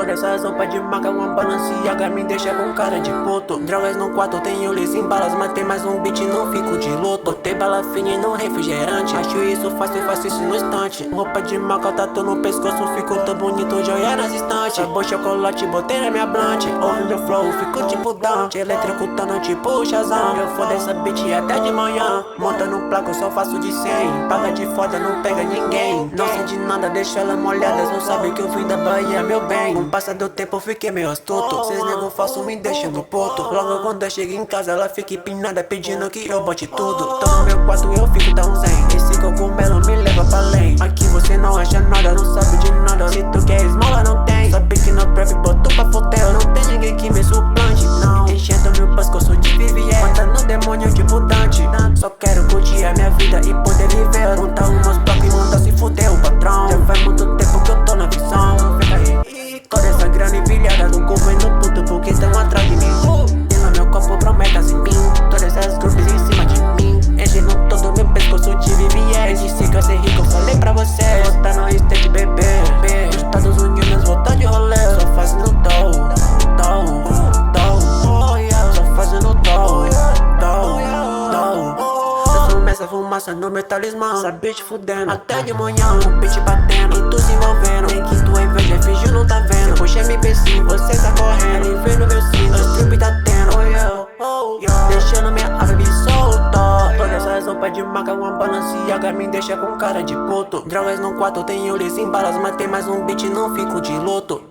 Todas essas roupas de marca, uma Balenciaga me deixa com cara de puto. Drogas no quarto, tenho lhes em balas, mas tem mais um beat, não fico de luto. Botei bala fina e no refrigerante, acho isso fácil, faço isso no instante. Roupa de marca, tatu no pescoço, fico tão bonito, joia nas estantes. Sabor chocolate, botei na minha blunt. Ouve meu flow, fico tipo Dante, eletrocutando tipo Shazam. Eu foda essa beat até de manhã, montando um placo, só faço de 100. Paga de foda, não pega ninguém. Não sei de nada, deixa ela molhada, não sabe que eu vim da Bahia, meu bem. Com o passar do tempo eu fiquei meio astuto, cês nego falso me deixam no ponto. Logo quando eu chego em casa ela fica empinada, pedindo que eu bote tudo. Tô no meu quarto e eu fico tão zen, esse cogumelo me leva pra além. Aqui você não acha nada, não sabe de nada. Se tu quer esmola não tem, sabe que no trap boto pra fotel. Não tem ninguém que me suplante, não. Enchendo meu pescoço de Vivier, matando demônio tipo Dante. Só quero curtir a minha vida e poder viver. Montar umas placas e mandar se fuder o patrão. Já faz muito tempo que eu tô na visão. Fica aí, toda essa grana empilhada do governo puto, porque estão atrás de mim. E no meu copo prometas em mim, todas essas grupos em cima de mim. Enchendo todo meu pescoço de Vivier. Disse que eu ser rico, eu falei pra você. Voltar no stage, bebê. Nos Estados Unidos, voltar de rolê. Só fazendo dough, dough, dough. Só fazendo dough, dough, dough. Essa fumaça no meu talismã, essa bitch fudendo até de manhã, o bitch batendo e tu se envolvendo. Nem que tua inveja fingiu não tá vendo. Puxa MP5, você tá correndo e vê no meu cinto, o strip tá tendo. Deixando minha árvore solta. Todas essas roupas de marca, uma Balenciaga me deixa com cara de puto. Drogas no quarto, tenho lhes em balas, mas tem mais um beat, não fico de luto.